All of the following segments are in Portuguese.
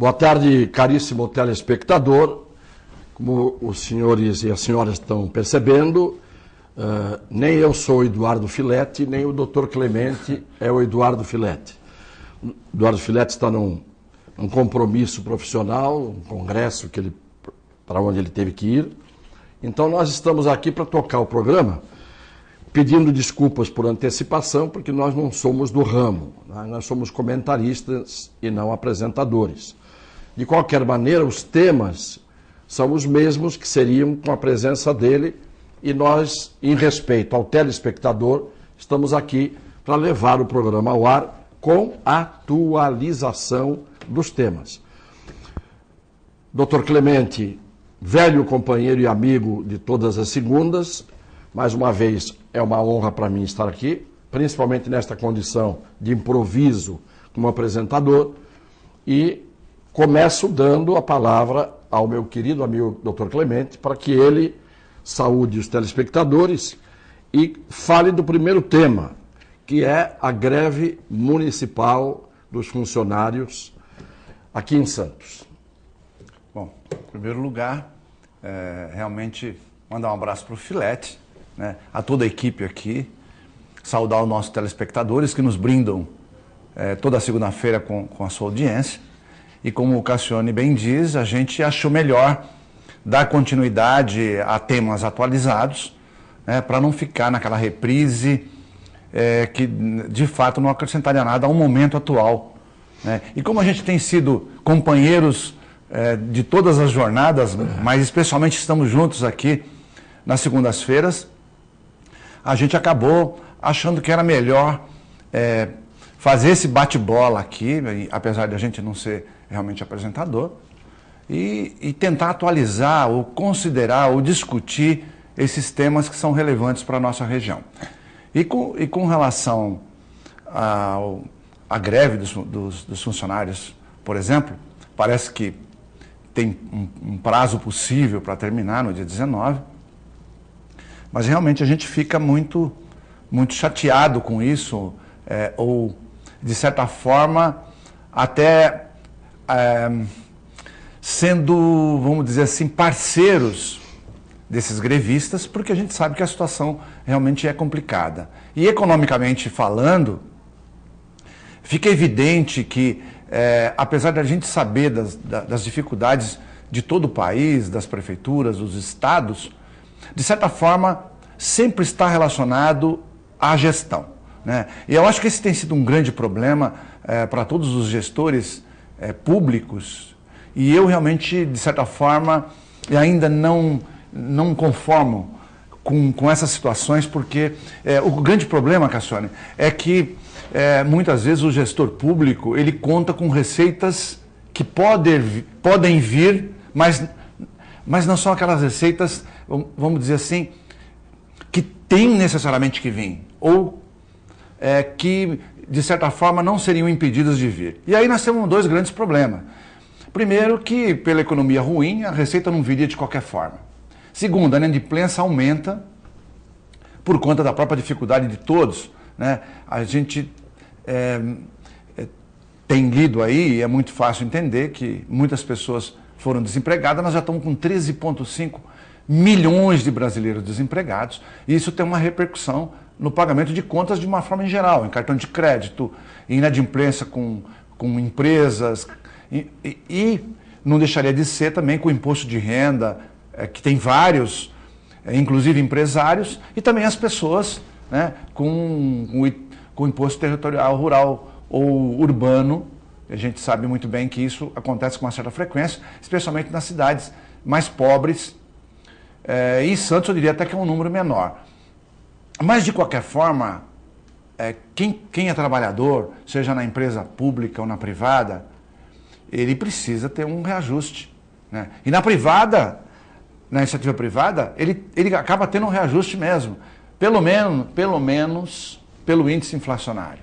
Boa tarde, caríssimo telespectador. Como os senhores e as senhoras estão percebendo, nem eu sou o Eduardo Filete, nem o Dr. Clemente é o Eduardo Filete. O Eduardo Filete está num compromisso profissional, um congresso para onde ele teve que ir. Então nós estamos aqui para tocar o programa, pedindo desculpas por antecipação, porque nós não somos do ramo, né? Nós somos comentaristas e não apresentadores. De qualquer maneira, os temas são os mesmos que seriam com a presença dele, e nós, em respeito ao telespectador, estamos aqui para levar o programa ao ar com atualização dos temas. Dr. Clemente, velho companheiro e amigo de todas as segundas, mais uma vez é uma honra para mim estar aqui, principalmente nesta condição de improviso como apresentador, e começo dando a palavra ao meu querido amigo Dr. Clemente para que ele saúde os telespectadores e fale do primeiro tema, que é a greve municipal dos funcionários aqui em Santos. Bom, em primeiro lugar, realmente mandar um abraço para o Filete, né, a toda a equipe aqui, saudar os nossos telespectadores que nos brindam toda segunda-feira com a sua audiência. E como o Cassione bem diz, a gente achou melhor dar continuidade a temas atualizados, né, para não ficar naquela reprise que de fato não acrescentaria nada ao momento atual, né? E como a gente tem sido companheiros de todas as jornadas, mas especialmente estamos juntos aqui nas segundas-feiras, a gente acabou achando que era melhor fazer esse bate-bola aqui, apesar de a gente não ser realmente apresentador, e tentar atualizar, ou considerar, ou discutir esses temas que são relevantes para a nossa região. E com relação à greve dos funcionários, por exemplo, parece que tem um prazo possível para terminar no dia 19, mas realmente a gente fica muito chateado com isso, ou de certa forma até sendo, vamos dizer assim, parceiros desses grevistas, porque a gente sabe que a situação realmente é complicada. E economicamente falando, fica evidente que, apesar da gente saber das dificuldades de todo o país, das prefeituras, dos estados, de certa forma, sempre está relacionado à gestão, né? E eu acho que esse tem sido um grande problema para todos os gestores públicos, e eu realmente, de certa forma, ainda não conformo com essas situações, porque o grande problema, Cassione, é que muitas vezes o gestor público ele conta com receitas que podem vir, mas não são aquelas receitas, vamos dizer assim, que tem necessariamente que vir, ou que, de certa forma, não seriam impedidas de vir. E aí nós temos dois grandes problemas. Primeiro, que pela economia ruim, a receita não viria de qualquer forma. Segundo, a inadimplência aumenta por conta da própria dificuldade de todos, né? A gente tem lido aí, e é muito fácil entender, que muitas pessoas foram desempregadas. Nós já estamos com 13,5 milhões de brasileiros desempregados, e isso tem uma repercussão no pagamento de contas de uma forma em geral, em cartão de crédito, em inadimplência com empresas, e não deixaria de ser também com o imposto de renda, que tem vários, inclusive empresários, e também as pessoas, né, com o imposto territorial rural ou urbano. A gente sabe muito bem que isso acontece com uma certa frequência, especialmente nas cidades mais pobres, e Santos eu diria até que é um número menor. Mas, de qualquer forma, quem é trabalhador, seja na empresa pública ou na privada, ele precisa ter um reajuste, né? E na privada, na iniciativa privada, ele acaba tendo um reajuste mesmo, pelo menos pelo índice inflacionário,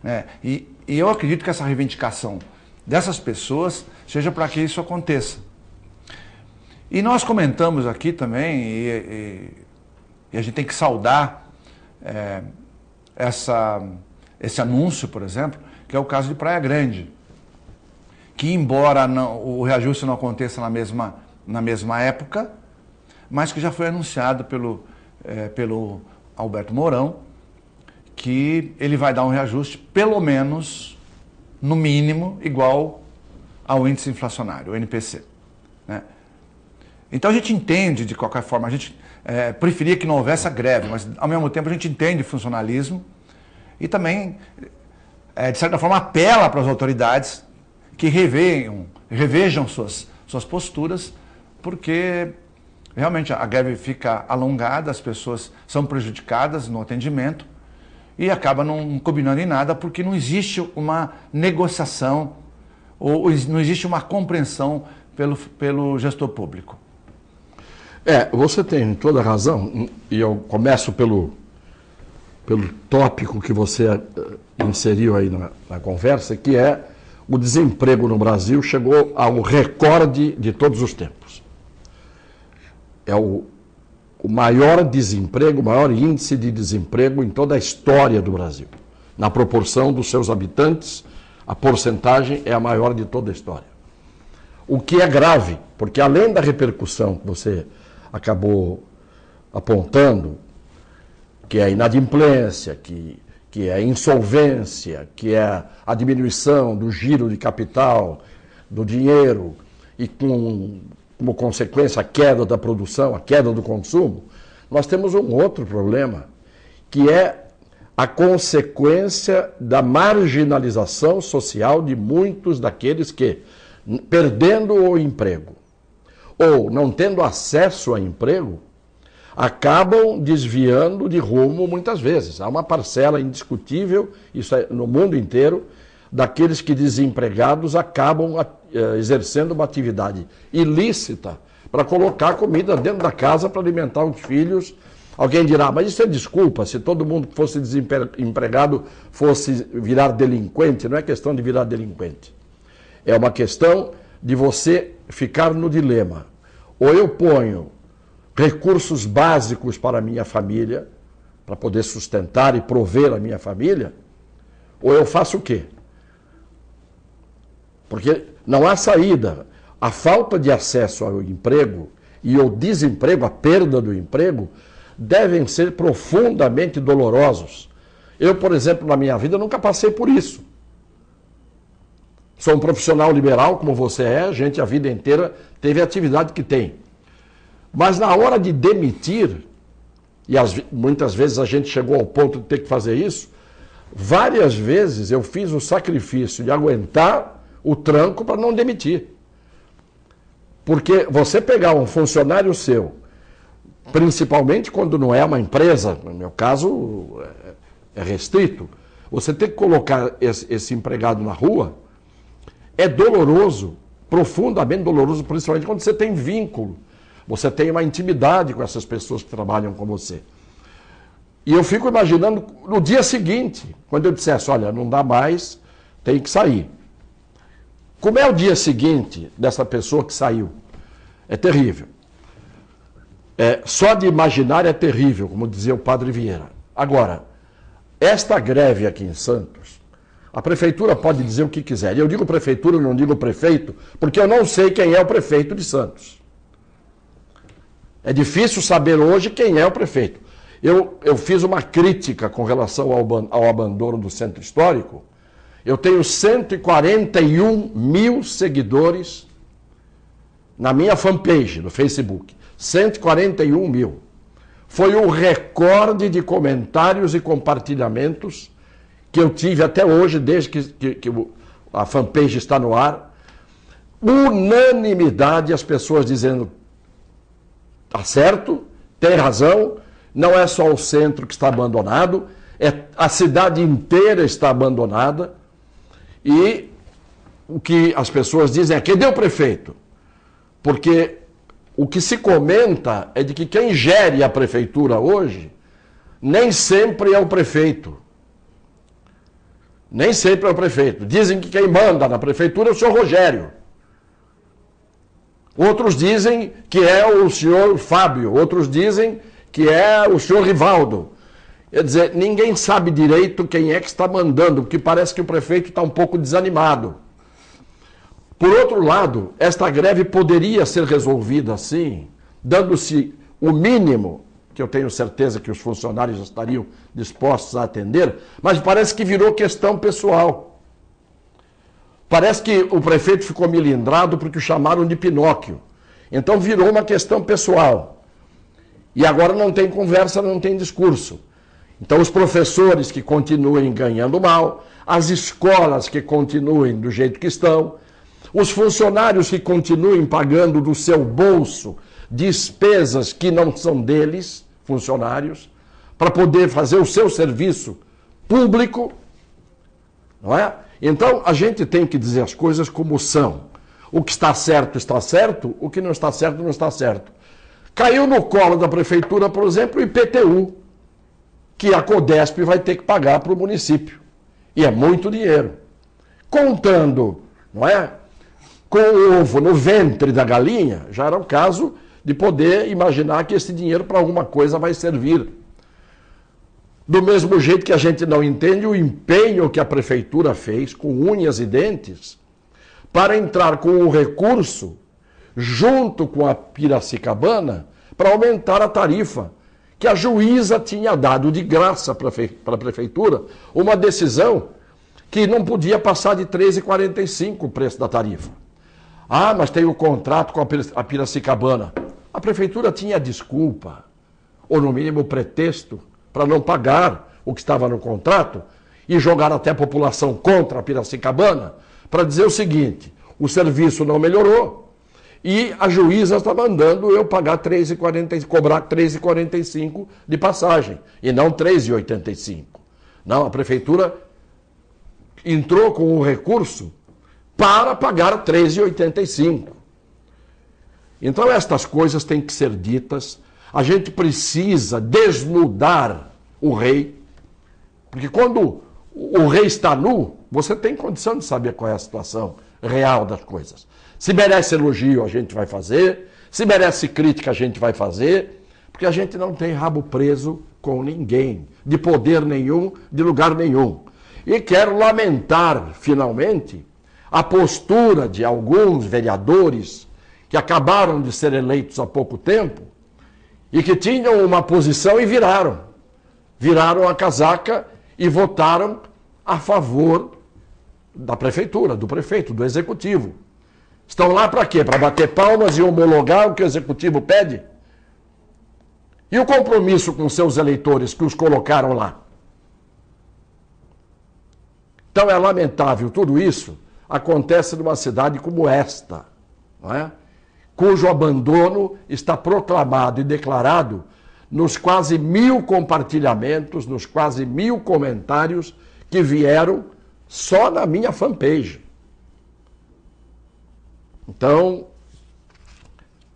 né? E eu acredito que essa reivindicação dessas pessoas seja para que isso aconteça. E nós comentamos aqui também, e a gente tem que saudar esse anúncio, por exemplo, que é o caso de Praia Grande, que embora o reajuste não aconteça na mesma época, mas que já foi anunciado pelo Alberto Mourão, que ele vai dar um reajuste pelo menos, no mínimo, igual ao índice inflacionário, o INPC. Né? Então a gente entende, de qualquer forma, a gente preferia que não houvesse a greve, mas ao mesmo tempo a gente entende o funcionalismo e também, de certa forma, apela para as autoridades que revejam suas posturas, porque realmente a greve fica alongada, as pessoas são prejudicadas no atendimento e acaba não combinando em nada porque não existe uma negociação ou não existe uma compreensão pelo gestor público. Você tem toda a razão, e eu começo pelo tópico que você inseriu aí na conversa, que é o desemprego no Brasil chegou ao recorde de todos os tempos. É o maior desemprego, o maior índice de desemprego em toda a história do Brasil. Na proporção dos seus habitantes, a porcentagem é a maior de toda a história. O que é grave, porque além da repercussão que você acabou apontando, que é a inadimplência, que é a insolvência, que é a diminuição do giro de capital, do dinheiro, e como consequência a queda da produção, a queda do consumo, nós temos um outro problema, que é a consequência da marginalização social de muitos daqueles que, perdendo o emprego ou não tendo acesso a emprego, acabam desviando de rumo muitas vezes. Há uma parcela indiscutível, isso é no mundo inteiro, daqueles que desempregados acabam exercendo uma atividade ilícita para colocar comida dentro da casa para alimentar os filhos. Alguém dirá, mas isso é desculpa, se todo mundo que fosse desempregado fosse virar delinquente. Não é questão de virar delinquente. É uma questão de você ficar no dilema. Ou eu ponho recursos básicos para a minha família, para poder sustentar e prover a minha família, ou eu faço o quê? Porque não há saída. A falta de acesso ao emprego e o desemprego, a perda do emprego, devem ser profundamente dolorosos. Eu, por exemplo, na minha vida, nunca passei por isso. Sou um profissional liberal, como você é, a gente a vida inteira teve a atividade que tem. Mas na hora de demitir, e muitas vezes a gente chegou ao ponto de ter que fazer isso, várias vezes eu fiz o sacrifício de aguentar o tranco para não demitir. Porque você pegar um funcionário seu, principalmente quando não é uma empresa, no meu caso é restrito, você ter que colocar esse empregado na rua, é doloroso, profundamente doloroso, principalmente quando você tem vínculo, você tem uma intimidade com essas pessoas que trabalham com você. E eu fico imaginando no dia seguinte, quando eu dissesse, olha, não dá mais, tem que sair. Como é o dia seguinte dessa pessoa que saiu? É terrível. Só de imaginar é terrível, como dizia o padre Vieira. Agora, esta greve aqui em Santos, a prefeitura pode dizer o que quiser. Eu digo prefeitura, não digo prefeito, porque eu não sei quem é o prefeito de Santos. É difícil saber hoje quem é o prefeito. Eu fiz uma crítica com relação ao abandono do centro histórico. Eu tenho 141 mil seguidores na minha fanpage, no Facebook. 141 mil. Foi o recorde de comentários e compartilhamentos que eu tive até hoje, desde que a fanpage está no ar. Unanimidade, as pessoas dizendo, tá certo, tem razão, não é só o centro que está abandonado, a cidade inteira está abandonada. E o que as pessoas dizem é, cadê o prefeito? Porque o que se comenta é de que quem gere a prefeitura hoje nem sempre é o prefeito. Nem sempre é o prefeito. Dizem que quem manda na prefeitura é o senhor Rogério. Outros dizem que é o senhor Fábio. Outros dizem que é o senhor Rivaldo. Quer dizer, ninguém sabe direito quem é que está mandando, porque parece que o prefeito está um pouco desanimado. Por outro lado, esta greve poderia ser resolvida assim, dando-se o mínimo, que eu tenho certeza que os funcionários estariam dispostos a atender, mas parece que virou questão pessoal. Parece que o prefeito ficou milindrado porque o chamaram de Pinóquio. Então virou uma questão pessoal. E agora não tem conversa, não tem discurso. Então os professores que continuem ganhando mal, as escolas que continuem do jeito que estão, os funcionários que continuem pagando do seu bolso despesas que não são deles, funcionários, para poder fazer o seu serviço público, não é? Então a gente tem que dizer as coisas como são. O que está certo, o que não está certo, não está certo. Caiu no colo da prefeitura, por exemplo, o IPTU, que a Codesp vai ter que pagar para o município. E é muito dinheiro. Contando, não é? Com o ovo no ventre da galinha, já era o caso de poder imaginar que esse dinheiro para alguma coisa vai servir. Do mesmo jeito que a gente não entende o empenho que a prefeitura fez, com unhas e dentes, para entrar com um recurso, junto com a Piracicabana, para aumentar a tarifa, que a juíza tinha dado de graça para a prefeitura, uma decisão que não podia passar de R$ 13,45 o preço da tarifa. Ah, mas tem o contrato com a Piracicabana. A prefeitura tinha desculpa, ou no mínimo pretexto, para não pagar o que estava no contrato e jogar até a população contra a Piracicabana, para dizer o seguinte: o serviço não melhorou e a juíza está mandando eu pagar cobrar R$ 3,45 de passagem e não R$ 3,85. Não, a prefeitura entrou com um recurso para pagar R$ 3,85. Então estas coisas têm que ser ditas. A gente precisa desnudar o rei, porque quando o rei está nu, você tem condição de saber qual é a situação real das coisas. Se merece elogio, a gente vai fazer. Se merece crítica, a gente vai fazer. Porque a gente não tem rabo preso com ninguém, de poder nenhum, de lugar nenhum. E quero lamentar, finalmente, a postura de alguns vereadores que acabaram de ser eleitos há pouco tempo e que tinham uma posição e viraram a casaca e votaram a favor da prefeitura, do prefeito, do executivo. Estão lá para quê? Para bater palmas e homologar o que o executivo pede? E o compromisso com seus eleitores que os colocaram lá? Então é lamentável tudo isso acontece numa cidade como esta, não é? Cujo abandono está proclamado e declarado nos quase 1000 compartilhamentos, nos quase 1000 comentários que vieram só na minha fanpage. Então,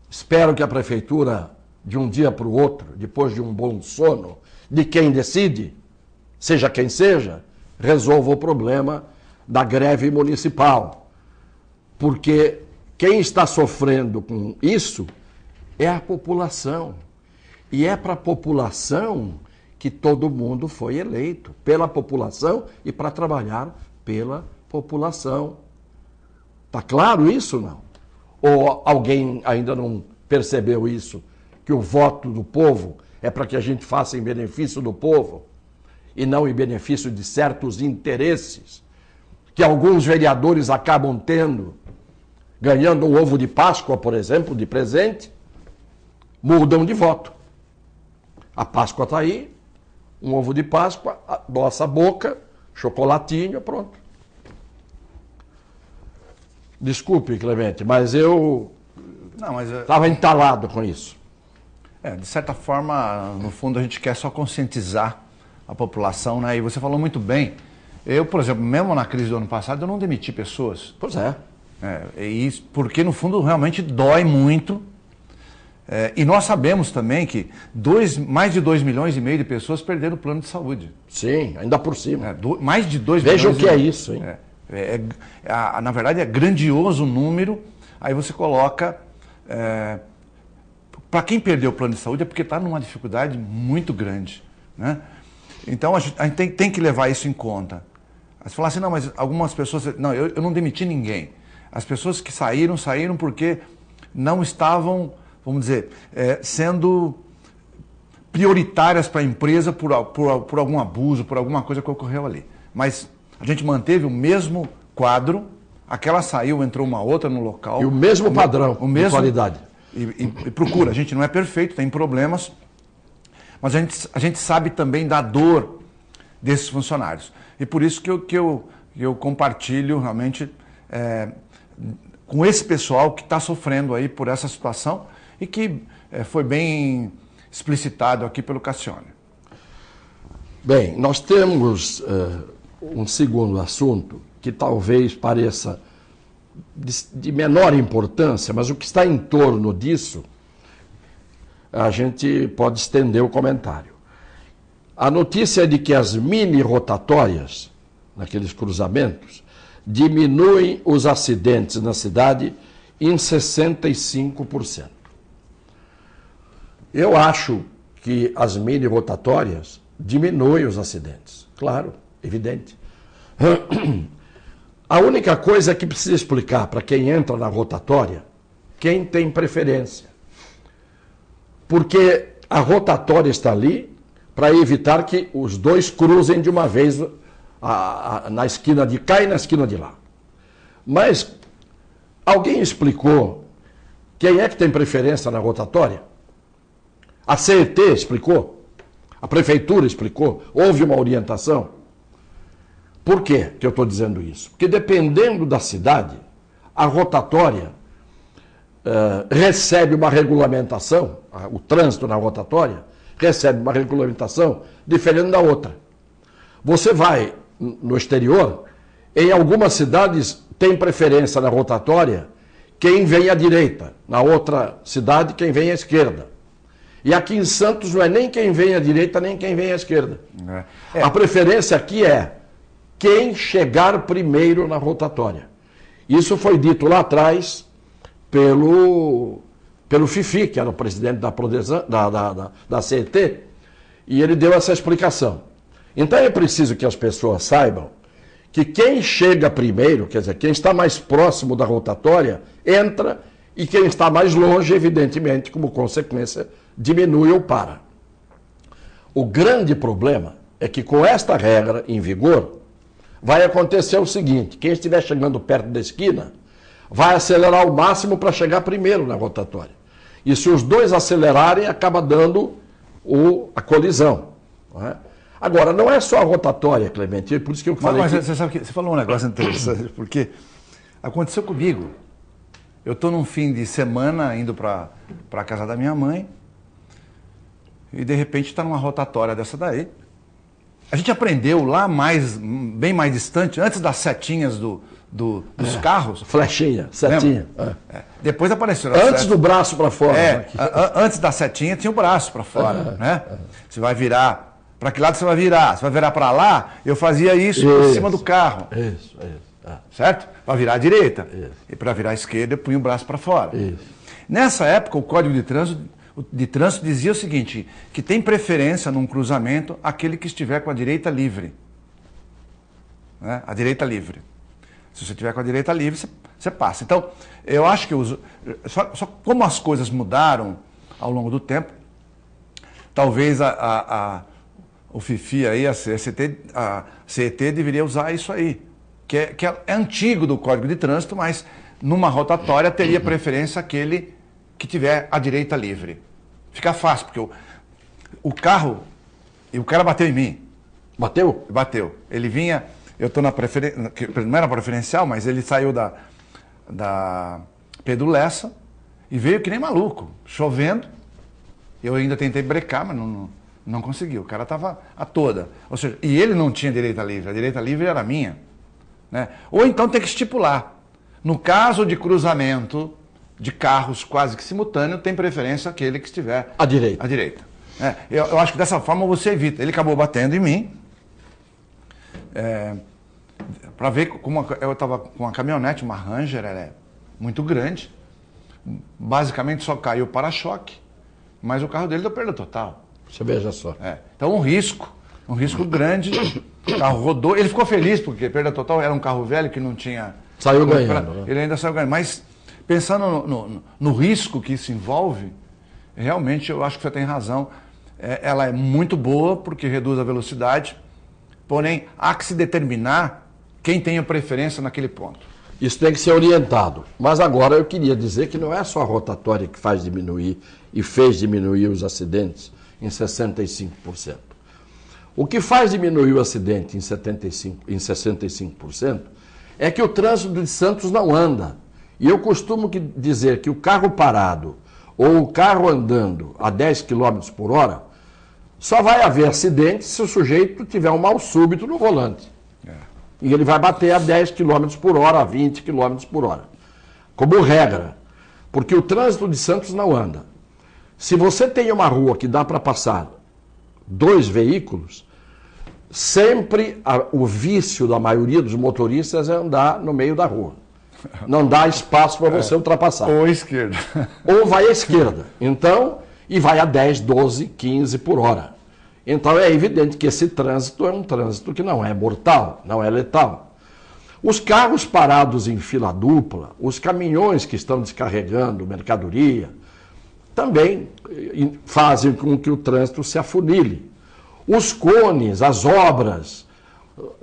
espero que a prefeitura, de um dia para o outro, depois de um bom sono, de quem decide, seja quem seja, resolva o problema da greve municipal. Porque quem está sofrendo com isso é a população. E é para a população que todo mundo foi eleito. Pela população e para trabalhar pela população. Está claro isso, não? Ou alguém ainda não percebeu isso? Que o voto do povo é para que a gente faça em benefício do povo e não em benefício de certos interesses que alguns vereadores acabam tendo, ganhando um ovo de Páscoa, por exemplo, de presente, mudam de voto. A Páscoa está aí, um ovo de Páscoa, nossa boca, chocolatinho, pronto. Desculpe, Clemente, mas eu estava entalado com isso. De certa forma, no fundo, a gente quer só conscientizar a população, né? E você falou muito bem. Eu, por exemplo, mesmo na crise do ano passado, eu não demiti pessoas. Pois é. Porque, no fundo, realmente dói muito. E nós sabemos também que mais de 2,5 milhões de pessoas perderam o plano de saúde. Sim, ainda por cima. Mais de 2 Veja milhões. Veja o que é isso, hein? Na verdade, é grandioso o número. Aí você coloca... para quem perdeu o plano de saúde é porque está numa dificuldade muito grande, né? Então, a gente tem que levar isso em conta. Você fala assim, não, mas algumas pessoas... Não, eu não demiti ninguém. As pessoas que saíram porque não estavam, vamos dizer, sendo prioritárias para a empresa por algum abuso, por alguma coisa que ocorreu ali. Mas a gente manteve o mesmo quadro, aquela saiu, entrou uma outra no local. E o mesmo padrão, o mesmo, de qualidade. E procura, a gente não é perfeito, tem problemas, mas a gente sabe também da dor desses funcionários. E por isso que eu compartilho realmente com esse pessoal que está sofrendo aí por essa situação e que foi bem explicitado aqui pelo Cassione. Bem, nós temos um segundo assunto que talvez pareça de menor importância, mas o que está em torno disso, a gente pode estender o comentário. A notícia é de que as mini rotatórias, naqueles cruzamentos, diminuem os acidentes na cidade em 65%. Eu acho que as mini rotatórias diminuem os acidentes. Claro, evidente. A única coisa que precisa explicar para quem entra na rotatória, quem tem preferência. Porque a rotatória está ali para evitar que os dois cruzem de uma vez na esquina de cá e na esquina de lá. Mas alguém explicou quem é que tem preferência na rotatória? A CET explicou? A prefeitura explicou? Houve uma orientação? Por quê que eu estou dizendo isso? Porque dependendo da cidade, a rotatória recebe uma regulamentação, o trânsito na rotatória recebe uma regulamentação diferente da outra. Você vai no exterior, em algumas cidades tem preferência na rotatória quem vem à direita, na outra cidade quem vem à esquerda. E aqui em Santos não é nem quem vem à direita, nem quem vem à esquerda. A preferência aqui é quem chegar primeiro na rotatória. Isso foi dito lá atrás pelo Fifi, que era o presidente da CET, e ele deu essa explicação. Então é preciso que as pessoas saibam que quem chega primeiro, quer dizer, quem está mais próximo da rotatória, entra, e quem está mais longe, evidentemente, como consequência, diminui ou para. O grande problema é que com esta regra em vigor, vai acontecer o seguinte: quem estiver chegando perto da esquina vai acelerar ao máximo para chegar primeiro na rotatória. E se os dois acelerarem, acaba dando a colisão. Não é? Agora, não é só a rotatória, Clemente, por isso que eu falei... Mas você sabe que você falou um negócio interessante, porque aconteceu comigo. Eu estou num fim de semana indo para a casa da minha mãe e, de repente, está numa rotatória dessa daí. A gente aprendeu lá bem mais distante, antes das setinhas dos carros. Flechinha, setinha. Depois apareceu. Antes do braço para fora. Antes da setinha tinha o braço para fora. Né? Você vai virar. Para que lado você vai virar? Você vai virar para lá? Eu fazia isso por cima do carro. Isso. Certo? Para virar à direita. Isso. E para virar à esquerda, eu punha o braço para fora. Isso. Nessa época, o Código de Trânsito dizia o seguinte, que tem preferência num cruzamento aquele que estiver com a direita livre. Né? A direita livre. Se você estiver com a direita livre, você passa. Então, eu acho que só como as coisas mudaram ao longo do tempo, talvez o FIFI aí, a CET deveria usar isso aí, que é antigo do Código de Trânsito, mas numa rotatória teria preferência aquele que tiver a direita livre. Fica fácil, porque o cara bateu em mim. Bateu? Bateu. Ele vinha, eu estou na preferência, não era preferencial, mas ele saiu da Pedro Lessa e veio que nem maluco, chovendo. Eu ainda tentei brecar, mas não consegui. O cara estava a toda. Ou seja, e ele não tinha direita livre. A direita livre era minha. Né? Ou então tem que estipular. No caso de cruzamento de carros quase que simultâneo, tem preferência aquele que estiver à direita. À direita. Eu acho que dessa forma você evita. Ele acabou batendo em mim. Para ver como eu estava com uma caminhonete, uma Ranger, ela é muito grande. Basicamente só caiu o para-choque, mas o carro dele deu perda total. Você veja só. Então um risco grande, o carro rodou, ele ficou feliz porque perda total era um carro velho que não tinha Saiu ganhando. Né? Ele ainda saiu ganhando. Mas pensando no risco que isso envolve, realmente eu acho que você tem razão. Ela é muito boa porque reduz a velocidade, porém há que se determinar quem tem a preferência naquele ponto. Isso tem que ser orientado. Mas agora eu queria dizer que não é só a rotatória que faz diminuir e fez diminuir os acidentes em 65%. O que faz diminuir o acidente em 65% é que o trânsito de Santos não anda. E eu costumo dizer que o carro parado ou o carro andando a 10 km por hora, só vai haver acidente se o sujeito tiver um mal súbito no volante. E ele vai bater a 10 km por hora, a 20 km por hora. Como regra. Porque o trânsito de Santos não anda. Se você tem uma rua que dá para passar 2 veículos, sempre o vício da maioria dos motoristas é andar no meio da rua. Não dá espaço para você ultrapassar. Ou à esquerda. Ou vai à esquerda. Então, e vai a 10, 12, 15 por hora. Então é evidente que esse trânsito é um trânsito que não é mortal, não é letal. Os carros parados em fila dupla, os caminhões que estão descarregando mercadoria, também fazem com que o trânsito se afunile. Os cones, as obras,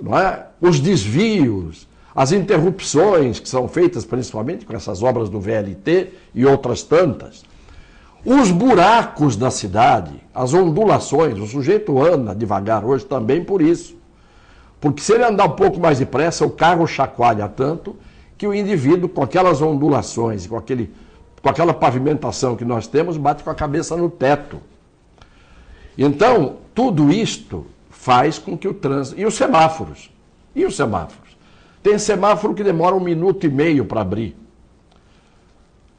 não é? Os desvios, as interrupções que são feitas principalmente com essas obras do VLT e outras tantas. Os buracos da cidade, as ondulações, o sujeito anda devagar hoje também por isso. Porque se ele andar um pouco mais depressa, o carro chacoalha tanto que o indivíduo, com aquelas ondulações, com aquela pavimentação que nós temos, bate com a cabeça no teto. Então, tudo isto faz com que o trânsito... E os semáforos? E os semáforos? Tem semáforo que demora 1 minuto e meio para abrir.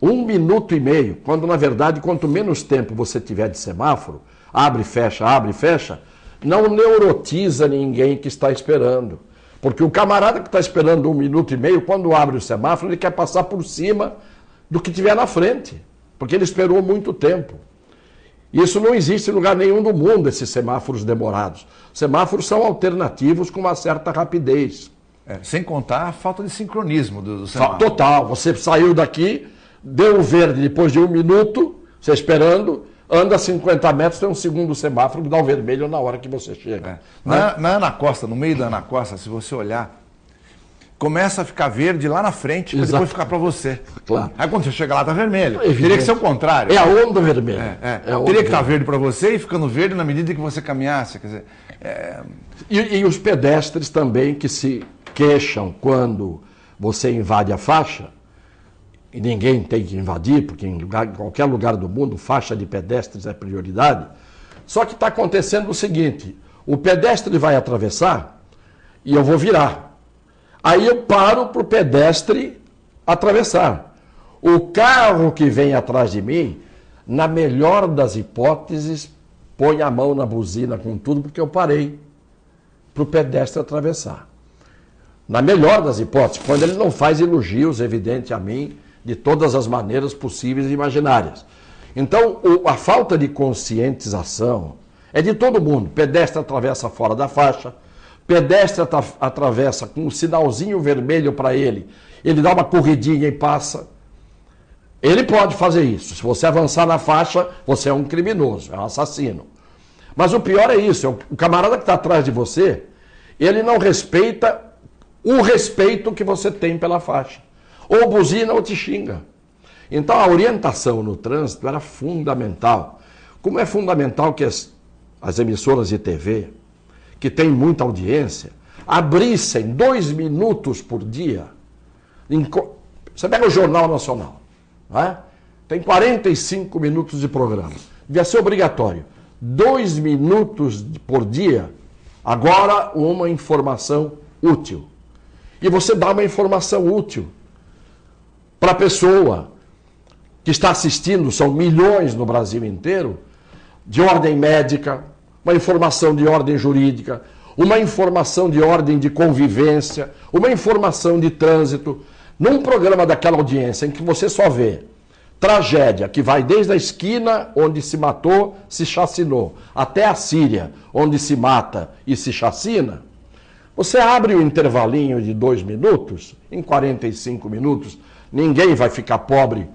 1 minuto e meio, quando na verdade, quanto menos tempo você tiver de semáforo, abre e fecha, não neurotiza ninguém que está esperando. Porque o camarada que está esperando 1 minuto e meio, quando abre o semáforo, ele quer passar por cima do que tiver na frente, porque ele esperou muito tempo. Isso não existe em lugar nenhum do mundo, esses semáforos demorados. Semáforos são alternativos com uma certa rapidez. Sem contar a falta de sincronismo do semáforo. Total, você saiu daqui... Deu o verde depois de 1 minuto, você esperando, anda 50 metros, tem um segundo semáforo que dá o vermelho na hora que você chega. Na Ana Costa, no meio da Ana Costa, se você olhar, começa a ficar verde lá na frente, para depois ficar para você. Claro. Aí quando você chega lá, está vermelho. Teria que ser o contrário. É a onda vermelha. Teria que estar verde para você e ficando verde na medida que você caminhasse. Quer dizer, e os pedestres também que se queixam quando você invade a faixa, e ninguém tem que invadir, porque em qualquer lugar do mundo, faixa de pedestres é prioridade. Só que está acontecendo o seguinte, o pedestre vai atravessar e eu vou virar. Aí eu paro para o pedestre atravessar. O carro que vem atrás de mim, na melhor das hipóteses, põe a mão na buzina com tudo, porque eu parei para o pedestre atravessar. Na melhor das hipóteses, quando ele não faz elogios, evidente a mim, de todas as maneiras possíveis e imaginárias. Então, a falta de conscientização é de todo mundo. Pedestre atravessa fora da faixa, pedestre atravessa com um sinalzinho vermelho para ele, ele dá uma corridinha e passa. Ele pode fazer isso. Se você avançar na faixa, você é um criminoso, é um assassino. Mas o pior é isso, o camarada que está atrás de você, ele não respeita o respeito que você tem pela faixa. Ou buzina ou te xinga. Então a orientação no trânsito era fundamental. Como é fundamental que as emissoras de TV, que têm muita audiência, abrissem 2 minutos por dia. Você pega o Jornal Nacional, não é? Tem 45 minutos de programa. Devia ser obrigatório. 2 minutos por dia, agora uma informação útil. E você dá uma informação útil para a pessoa que está assistindo, são milhões no Brasil inteiro, de ordem médica, uma informação de ordem jurídica, uma informação de ordem de convivência, uma informação de trânsito, num programa daquela audiência em que você só vê tragédia, que vai desde a esquina onde se matou, se chacinou, até a Síria, onde se mata e se chacina, Você abre um intervalinho de 2 minutos, em 45 minutos, ninguém vai ficar pobre,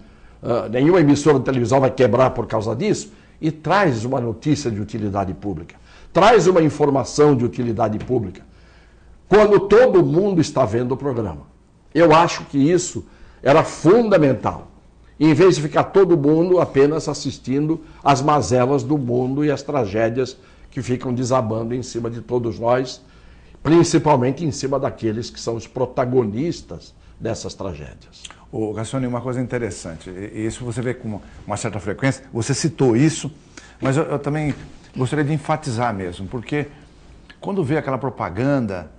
nenhuma emissora de televisão vai quebrar por causa disso, e traz uma notícia de utilidade pública, traz uma informação de utilidade pública, quando todo mundo está vendo o programa. Eu acho que isso era fundamental, em vez de ficar todo mundo apenas assistindo às mazelas do mundo e às tragédias que ficam desabando em cima de todos nós, principalmente em cima daqueles que são os protagonistas dessas tragédias. Ô, Cassione, uma coisa interessante, e isso você vê com uma certa frequência, você citou isso, mas eu também gostaria de enfatizar mesmo, porque quando vê aquela propaganda,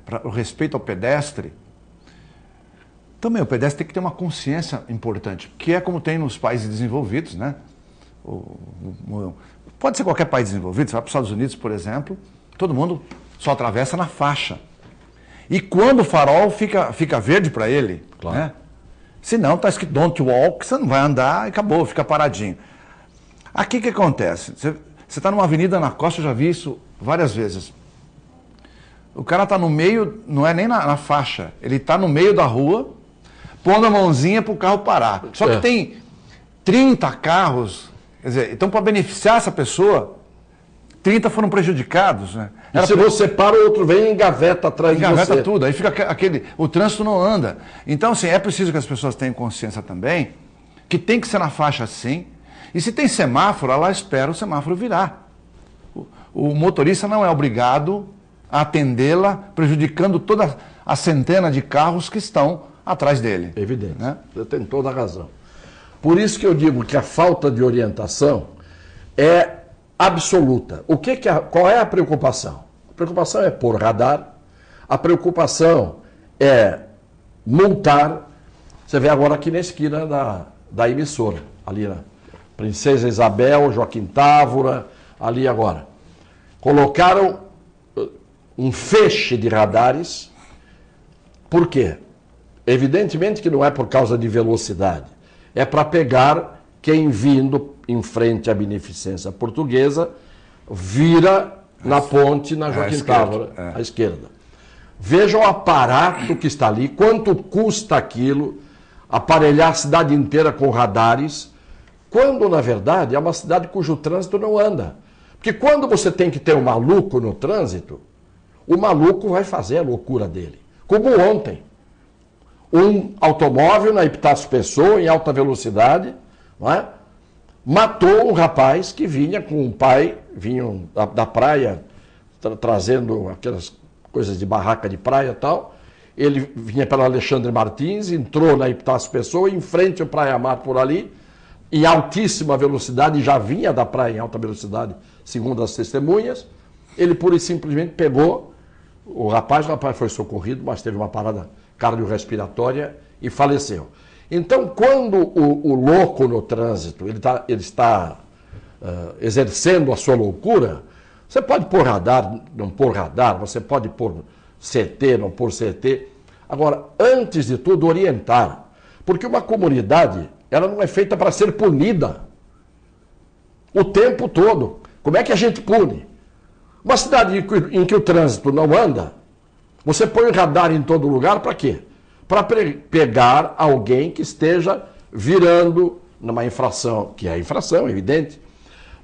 para o respeito ao pedestre, também o pedestre tem que ter uma consciência importante, que é como tem nos países desenvolvidos, né? Pode ser qualquer país desenvolvido, você vai para os Estados Unidos, por exemplo, todo mundo só atravessa na faixa. E quando o farol fica verde para ele, claro, né? Se não, está escrito don't walk, você não vai andar e acabou, fica paradinho. Aqui o que acontece? Você está numa avenida na costa, eu já vi isso várias vezes. O cara está no meio, não é nem na faixa, ele está no meio da rua, pondo a mãozinha para o carro parar. Só que tem 30 carros, quer dizer, então para beneficiar essa pessoa, 30 foram prejudicados, né? E se você para, o outro vem e engaveta atrás de você. Engaveta tudo, aí fica o trânsito não anda. Então, assim, é preciso que as pessoas tenham consciência também que tem que ser na faixa sim, e se tem semáforo, ela espera o semáforo virar. O motorista não é obrigado a atendê-la, prejudicando toda a centena de carros que estão atrás dele. Evidente, né? Você tem toda a razão. Por isso que eu digo que a falta de orientação é absoluta. Qual é a preocupação? A preocupação é pôr radar, a preocupação é multar. Você vê agora aqui na esquina da emissora, ali na Princesa Isabel, Joaquim Távora, ali agora. Colocaram um feixe de radares. Por quê? Evidentemente que não é por causa de velocidade. É para pegar quem vindo em frente à Beneficência Portuguesa vira na ponte na Joaquim Távora, à esquerda. Vejam o aparato que está ali, quanto custa aquilo, aparelhar a cidade inteira com radares, quando, na verdade, é uma cidade cujo trânsito não anda. Porque quando você tem que ter um maluco no trânsito, o maluco vai fazer a loucura dele. Como ontem. Um automóvel na Epitácio Pessoa, em alta velocidade, não é? Matou um rapaz que vinha com um pai, vinham da praia, trazendo aquelas coisas de barraca de praia e tal. Ele vinha pela Alexandre Martins, entrou na Epitácio Pessoa, em frente ao Praia Mar por ali, em altíssima velocidade, já vinha da praia em alta velocidade, segundo as testemunhas. Ele pura e simplesmente pegou o rapaz foi socorrido, mas teve uma parada cardiorrespiratória e faleceu. Então, quando o louco no trânsito ele está exercendo a sua loucura, você pode pôr radar, não pôr radar, você pode pôr CT, não pôr CT. Agora, antes de tudo, orientar. Porque uma comunidade, ela não é feita para ser punida o tempo todo. Como é que a gente pune? Uma cidade em que o trânsito não anda, você põe radar em todo lugar para quê? Para pegar alguém que esteja virando numa infração, que é infração, evidente.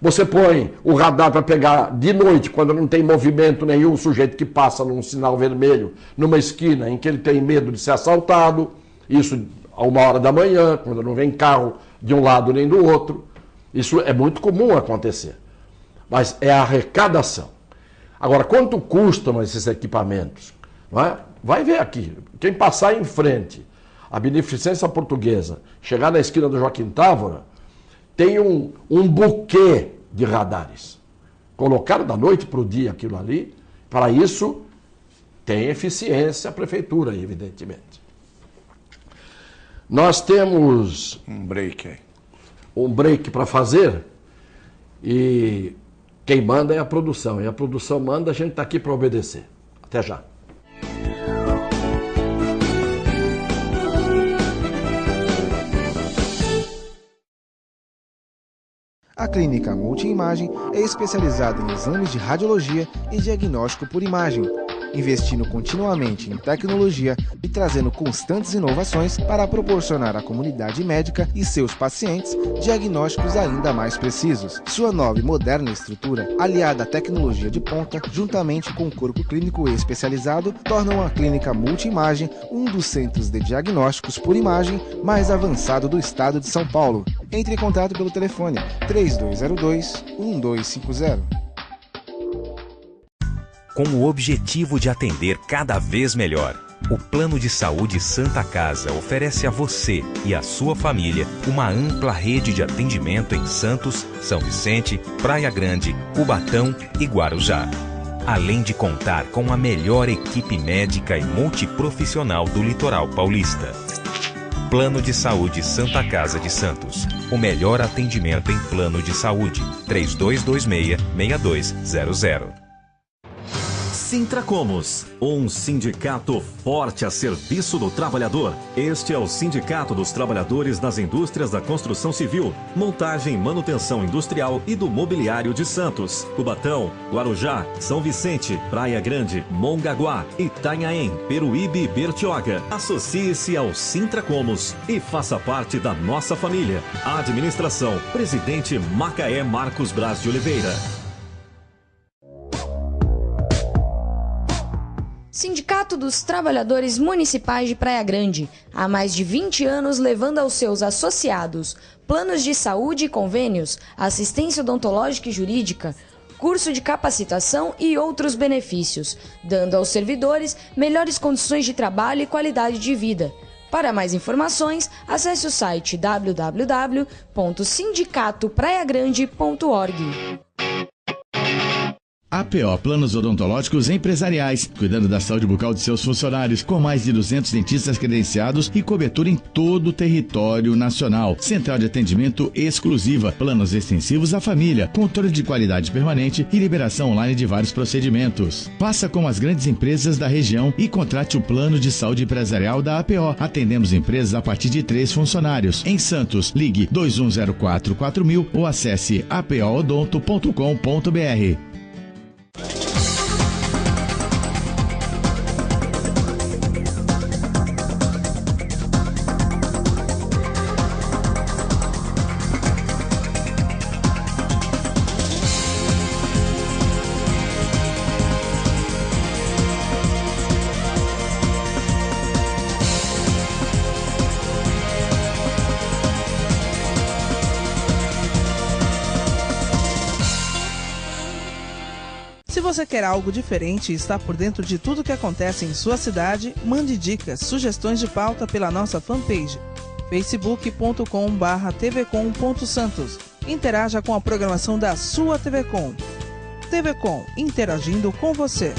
Você põe o radar para pegar de noite, quando não tem movimento nenhum, o sujeito que passa num sinal vermelho, numa esquina em que ele tem medo de ser assaltado, isso a 1h da manhã, quando não vem carro de um lado nem do outro. Isso é muito comum acontecer. Mas é a arrecadação. Agora, quanto custam esses equipamentos? Não é? Vai ver aqui, quem passar em frente à Beneficência Portuguesa, chegar na esquina do Joaquim Távora, tem um buquê de radares. Colocaram da noite para o dia aquilo ali, para isso tem eficiência a prefeitura, evidentemente. Nós temos um break aí. Um break para fazer e quem manda é a produção. E a produção manda, a gente está aqui para obedecer. Até já. A Clínica Multiimagem é especializada em exames de radiologia e diagnóstico por imagem, investindo continuamente em tecnologia e trazendo constantes inovações para proporcionar à comunidade médica e seus pacientes diagnósticos ainda mais precisos. Sua nova e moderna estrutura, aliada à tecnologia de ponta, juntamente com o corpo clínico especializado, tornam a clínica Multimagem um dos centros de diagnósticos por imagem mais avançado do estado de São Paulo. Entre em contato pelo telefone 3202-1250. Com o objetivo de atender cada vez melhor, o Plano de Saúde Santa Casa oferece a você e a sua família uma ampla rede de atendimento em Santos, São Vicente, Praia Grande, Cubatão e Guarujá. Além de contar com a melhor equipe médica e multiprofissional do litoral paulista. Plano de Saúde Santa Casa de Santos. O melhor atendimento em plano de saúde. 3226-6200. Sintracomos, um sindicato forte a serviço do trabalhador. Este é o Sindicato dos Trabalhadores das Indústrias da Construção Civil, Montagem e Manutenção Industrial e do Mobiliário de Santos, Cubatão, Guarujá, São Vicente, Praia Grande, Mongaguá, Itanhaém, Peruíbe e Bertioga. Associe-se ao Sintracomos e faça parte da nossa família. Administração, Presidente Macaé Marcos Braz de Oliveira. Sindicato dos Trabalhadores Municipais de Praia Grande, há mais de 20 anos levando aos seus associados planos de saúde e convênios, assistência odontológica e jurídica, curso de capacitação e outros benefícios, dando aos servidores melhores condições de trabalho e qualidade de vida. Para mais informações, acesse o site www.sindicatopraiagrande.org. APO Planos Odontológicos Empresariais, cuidando da saúde bucal de seus funcionários, com mais de 200 dentistas credenciados e cobertura em todo o território nacional. Central de atendimento exclusiva, planos extensivos à família, controle de qualidade permanente e liberação online de vários procedimentos. Faça como as grandes empresas da região e contrate o plano de saúde empresarial da APO. Atendemos empresas a partir de 3 funcionários. Em Santos, ligue 2104-4000 ou acesse apoodonto.com.br. Se você quer algo diferente e está por dentro de tudo que acontece em sua cidade, mande dicas, sugestões de pauta pela nossa fanpage facebook.com/tvcom.santos. Interaja com a programação da sua TV Com. TV Com, interagindo com você.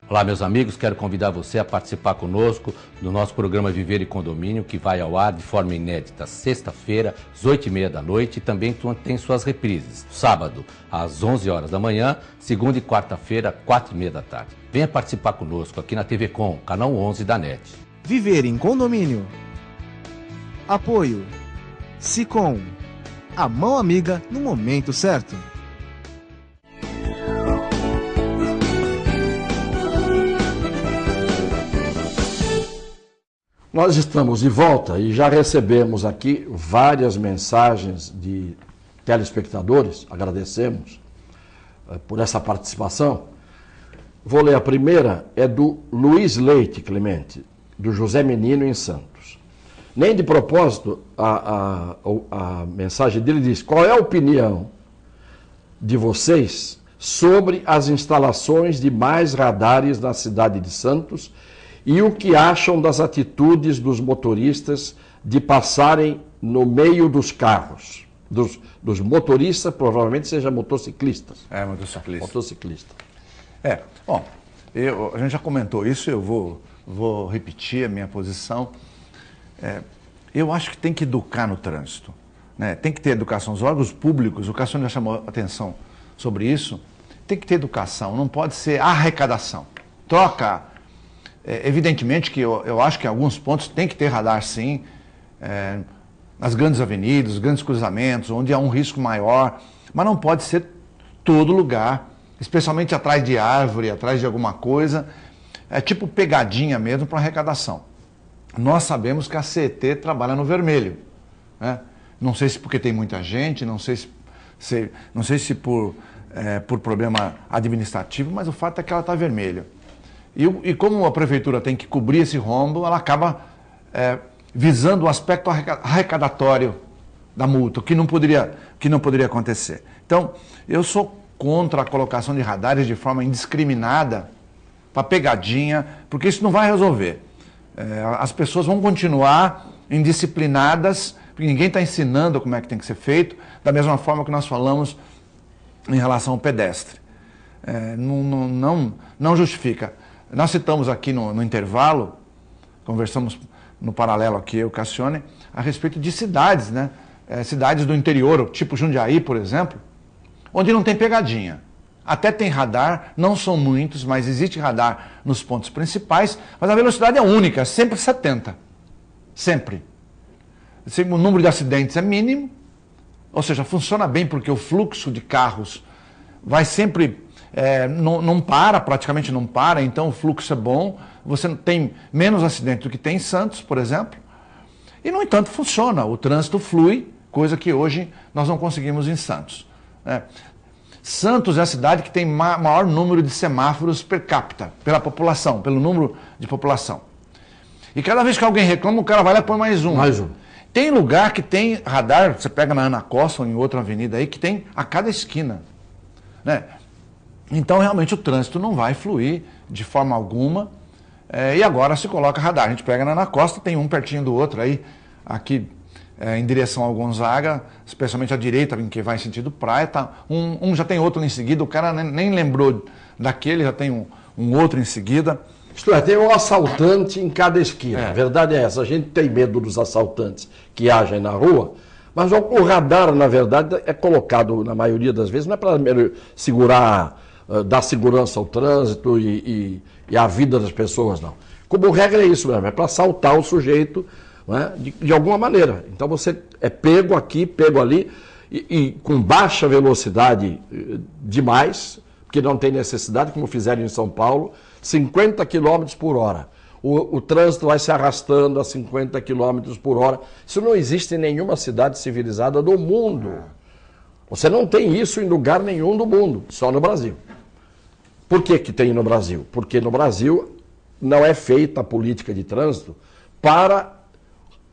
Olá, meus amigos, quero convidar você a participar conosco do nosso programa Viver e Condomínio, que vai ao ar de forma inédita sexta-feira, às 8h30 da noite, e também tem suas reprises, sábado, às 11 horas da manhã, segunda e quarta-feira, 4h30 da tarde. Venha participar conosco aqui na TV Com, canal 11 da NET. Viver em condomínio. Apoio. Sicom. A mão amiga no momento certo. Nós estamos de volta e já recebemos aqui várias mensagens de telespectadores, agradecemos por essa participação. Vou ler a primeira, é do Luiz Leite Clemente, do José Menino em Santos. Nem de propósito, a mensagem dele diz: qual é a opinião de vocês sobre as instalações de mais radares na cidade de Santos e o que acham das atitudes dos motoristas de passarem no meio dos carros? Dos motoristas, provavelmente seja motociclistas. Motociclista. Bom, a gente já comentou isso, eu vou repetir a minha posição. Eu acho que tem que educar no trânsito, né? Tem que ter educação. Os órgãos públicos, o Cassiano já chamou atenção sobre isso, tem que ter educação, não pode ser arrecadação. Troca, evidentemente que eu acho que em alguns pontos tem que ter radar sim, nas grandes avenidas, os grandes cruzamentos, onde há um risco maior, mas não pode ser todo lugar, especialmente atrás de árvore, atrás de alguma coisa, tipo pegadinha mesmo para arrecadação. Nós sabemos que a CET trabalha no vermelho, né? Não sei se porque tem muita gente, não sei se por problema administrativo, mas o fato é que ela está vermelha. E como a prefeitura tem que cobrir esse rombo, ela acaba visando o aspecto arrecadatório da multa, que não poderia acontecer. Então, eu sou contra a colocação de radares de forma indiscriminada para pegadinha, porque isso não vai resolver. As pessoas vão continuar indisciplinadas, porque ninguém está ensinando como é que tem que ser feito, da mesma forma que nós falamos em relação ao pedestre. Não justifica. Nós citamos aqui no intervalo, conversamos no paralelo aqui, eu e o Cassione, a respeito de cidades, né? Cidades do interior, tipo Jundiaí, por exemplo, onde não tem pegadinha. Até tem radar, não são muitos, mas existe radar nos pontos principais, mas a velocidade é única, sempre 70. Sempre. O número de acidentes é mínimo, ou seja, funciona bem porque o fluxo de carros vai sempre, não para, praticamente não para, então o fluxo é bom, você tem menos acidentes do que tem em Santos, por exemplo, e no entanto funciona, o trânsito flui, coisa que hoje nós não conseguimos em Santos, né? Santos é a cidade que tem maior número de semáforos per capita, pela população, pelo número de população. E cada vez que alguém reclama, o cara vai lá e põe mais um. Tem lugar que tem radar, você pega na Ana Costa ou em outra avenida aí, que tem a cada esquina, né? Então, realmente, o trânsito não vai fluir de forma alguma. E agora se coloca radar. A gente pega na Ana Costa, tem um pertinho do outro aí, aqui em direção ao Gonzaga, especialmente à direita, em que vai em sentido praia, tá? Um já tem outro em seguida, o cara nem lembrou daquele, já tem um outro em seguida. Isto é, tem um assaltante em cada esquina. A verdade é essa, a gente tem medo dos assaltantes que agem na rua, mas o radar, na verdade, é colocado, na maioria das vezes, não é para segurar, dar segurança ao trânsito e à vida das pessoas, não. Como regra é isso mesmo, é para assaltar o sujeito, né, de alguma maneira. Então você é pego aqui, pego ali, e com baixa velocidade demais, porque não tem necessidade, como fizeram em São Paulo, 50 km por hora. O trânsito vai se arrastando a 50 km por hora. Isso não existe em nenhuma cidade civilizada do mundo. Você não tem isso em lugar nenhum do mundo, só no Brasil. Por que tem no Brasil? Porque no Brasil não é feita a política de trânsito para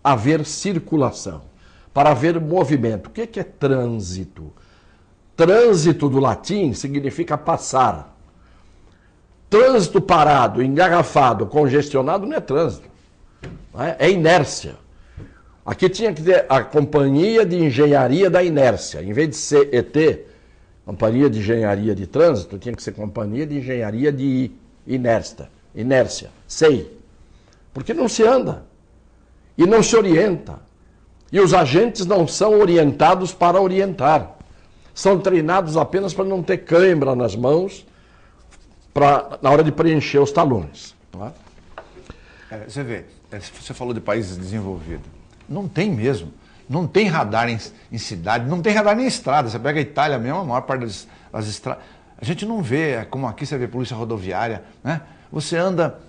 haver circulação, para haver movimento. O que é trânsito? Trânsito do latim significa passar. Trânsito parado, engarrafado, congestionado não é trânsito, é inércia. Aqui tinha que ter a Companhia de Engenharia da Inércia, em vez de ser ET, Companhia de Engenharia de Trânsito, tinha que ser Companhia de Engenharia de Inércia, SEI, porque não se anda e não se orienta, e os agentes não são orientados para orientar, são treinados apenas para não ter cãibra nas mãos, na hora de preencher os talões. Tá? Você vê, você falou de países desenvolvidos. Não tem mesmo. Não tem radar em cidade, não tem radar nem em estrada. Você pega a Itália mesmo, a maior parte das estradas. A gente não vê, como aqui você vê polícia rodoviária, né? Você anda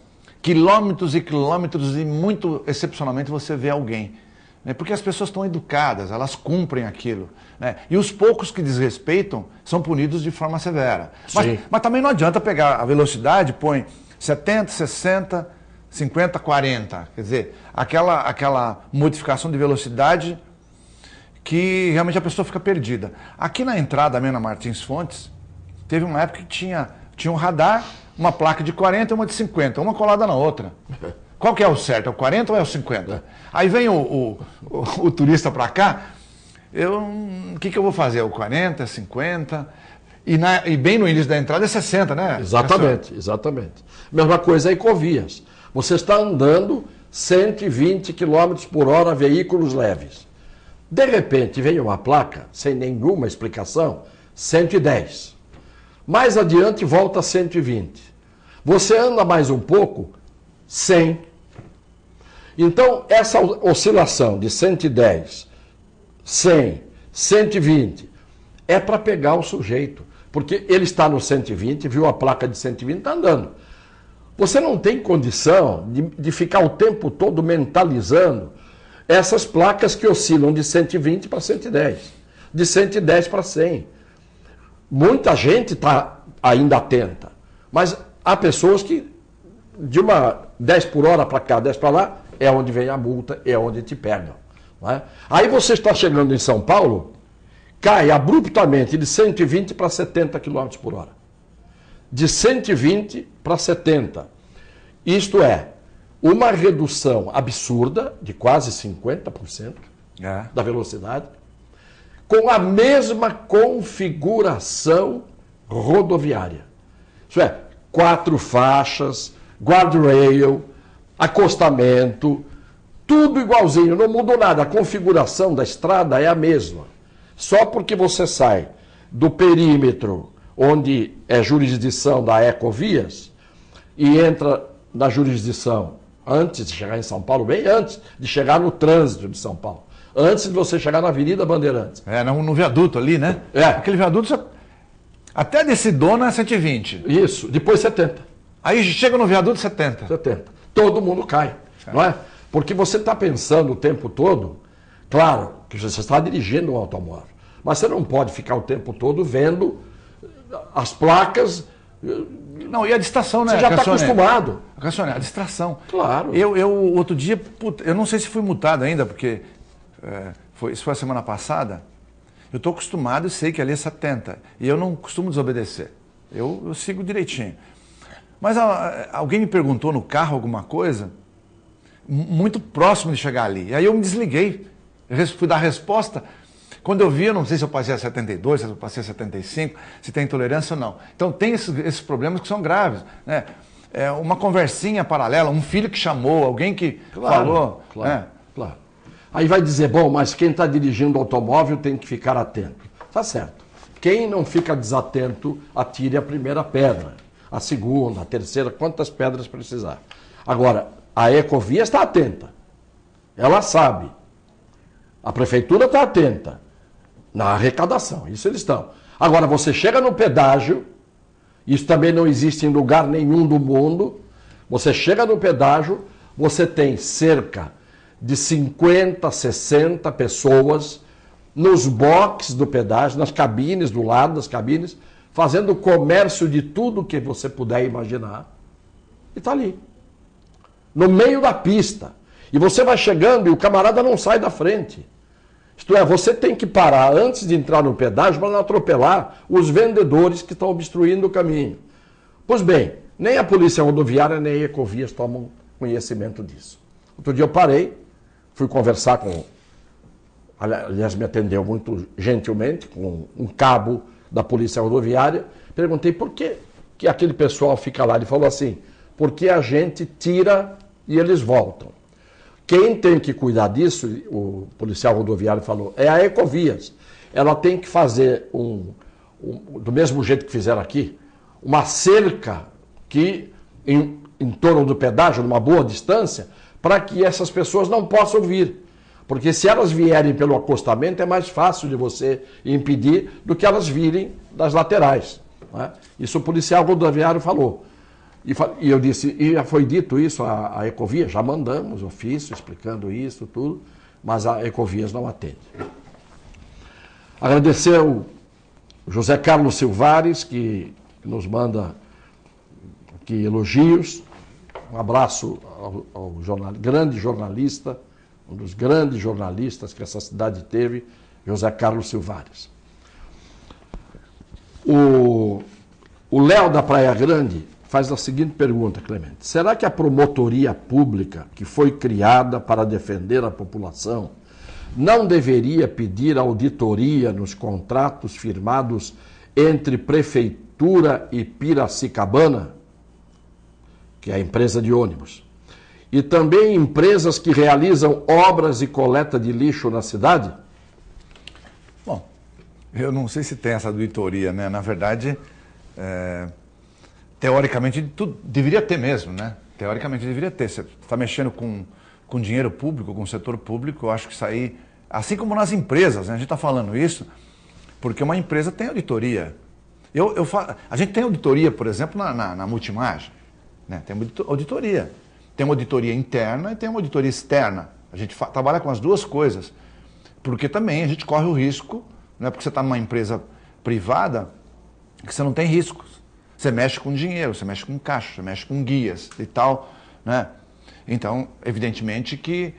quilômetros e quilômetros e muito excepcionalmente você vê alguém. Né? Porque as pessoas estão educadas, elas cumprem aquilo. Né? E os poucos que desrespeitam são punidos de forma severa. Mas também não adianta pegar a velocidade, põe 70, 60, 50, 40. Quer dizer, aquela modificação de velocidade que realmente a pessoa fica perdida. Aqui na entrada mesmo na Martins Fontes, teve uma época que tinha um radar, uma placa de 40 e uma de 50, uma colada na outra. Qual que é o certo? É o 40 ou é o 50? Aí vem o turista para cá, o que eu vou fazer? O 40, 50... E bem no início da entrada é 60, né? Exatamente, exatamente. Mesma coisa aí Ecovias. Você está andando 120 km por hora, veículos leves. De repente vem uma placa, sem nenhuma explicação, 110. Mais adiante volta a 120. Você anda mais um pouco, 100. Então, essa oscilação de 110, 100, 120, é para pegar o sujeito. Porque ele está no 120, viu a placa de 120, está andando. Você não tem condição de ficar o tempo todo mentalizando essas placas que oscilam de 120 para 110, de 110 para 100. Muita gente está ainda atenta, mas há pessoas que de uma 10 por hora para cá, 10 para lá, é onde vem a multa, é onde te pegam. Não é? Aí você está chegando em São Paulo, cai abruptamente de 120 para 70 km por hora. De 120 para 70. Isto é, uma redução absurda de quase 50% da velocidade, com a mesma configuração rodoviária. Isso é, 4 faixas, guardrail, acostamento, tudo igualzinho, não mudou nada. A configuração da estrada é a mesma. Só porque você sai do perímetro onde é jurisdição da Ecovias e entra na jurisdição antes de chegar em São Paulo, bem antes de chegar no trânsito de São Paulo, antes de você chegar na Avenida Bandeirantes. No viaduto ali, né? Aquele viaduto, até desse dono é 120. Isso, depois 70. Aí chega no viaduto 70. 70. Todo mundo cai, não é? Porque você está pensando o tempo todo, claro, que você está dirigindo um automóvel, mas você não pode ficar o tempo todo vendo as placas. Não, e a distração, né? Você já está acostumado. A distração. Claro. Eu outro dia, eu não sei se fui multado ainda, porque isso foi a semana passada. Eu estou acostumado e sei que ali é 70. E eu não costumo desobedecer. Eu sigo direitinho. Mas alguém me perguntou no carro alguma coisa, muito próximo de chegar ali. E aí eu me desliguei. Eu fui dar a resposta. Quando eu vi, eu não sei se eu passei a 72, se eu passei a 75, se tem intolerância ou não. Então tem esses problemas que são graves. Né? Uma conversinha paralela, um filho que chamou, alguém que falou. Claro, claro. Aí vai dizer, bom, mas quem está dirigindo o automóvel tem que ficar atento. Tá certo. Quem não fica desatento, atire a primeira pedra, a segunda, a terceira, quantas pedras precisar. Agora, a Ecovia está atenta. Ela sabe. A prefeitura está atenta na arrecadação, isso eles estão. Agora, você chega no pedágio, isso também não existe em lugar nenhum do mundo, você chega no pedágio, você tem cerca de 50, 60 pessoas nos boxes do pedágio, nas cabines, do lado das cabines, fazendo comércio de tudo que você puder imaginar, e está ali, no meio da pista. E você vai chegando e o camarada não sai da frente. Isto é, você tem que parar antes de entrar no pedágio para não atropelar os vendedores que estão obstruindo o caminho. Pois bem, nem a Polícia Rodoviária nem a Ecovias tomam conhecimento disso. Outro dia eu parei, fui conversar com... Aliás, me atendeu muito gentilmente, com um cabo da Polícia Rodoviária. Perguntei por que aquele pessoal fica lá. Ele falou assim, porque a gente tira e eles voltam. Quem tem que cuidar disso, o policial rodoviário falou, é a Ecovias. Ela tem que fazer, do mesmo jeito que fizeram aqui, uma cerca que em torno do pedágio, numa boa distância, para que essas pessoas não possam vir. Porque se elas vierem pelo acostamento, é mais fácil de você impedir do que elas virem das laterais. Não é? Isso o policial rodoviário falou. E eu disse, e já foi dito isso à Ecovias, já mandamos ofício explicando isso, tudo, mas a Ecovias não atende. Agradecer ao José Carlos Silvares, que nos manda aqui elogios. Um abraço ao grande jornalista, um dos grandes jornalistas que essa cidade teve, José Carlos Silvares. O Léo da Praia Grande faz a seguinte pergunta, Clemente. Será que a promotoria pública que foi criada para defender a população não deveria pedir auditoria nos contratos firmados entre Prefeitura e Piracicabana, que é a empresa de ônibus, e também empresas que realizam obras e coleta de lixo na cidade? Bom, eu não sei se tem essa auditoria, né? Na verdade, teoricamente, tudo deveria ter mesmo, né? Teoricamente deveria ter. Você está mexendo com dinheiro público, com o setor público, eu acho que isso aí, assim como nas empresas, né? A gente está falando isso porque uma empresa tem auditoria. A gente tem auditoria, por exemplo, na Multimagem, né? Tem auditoria. Tem uma auditoria interna e tem uma auditoria externa. A gente trabalha com as duas coisas, porque também a gente corre o risco, não é porque você está numa empresa privada que você não tem riscos. Você mexe com dinheiro, você mexe com caixa, você mexe com guias e tal, né? Então, evidentemente que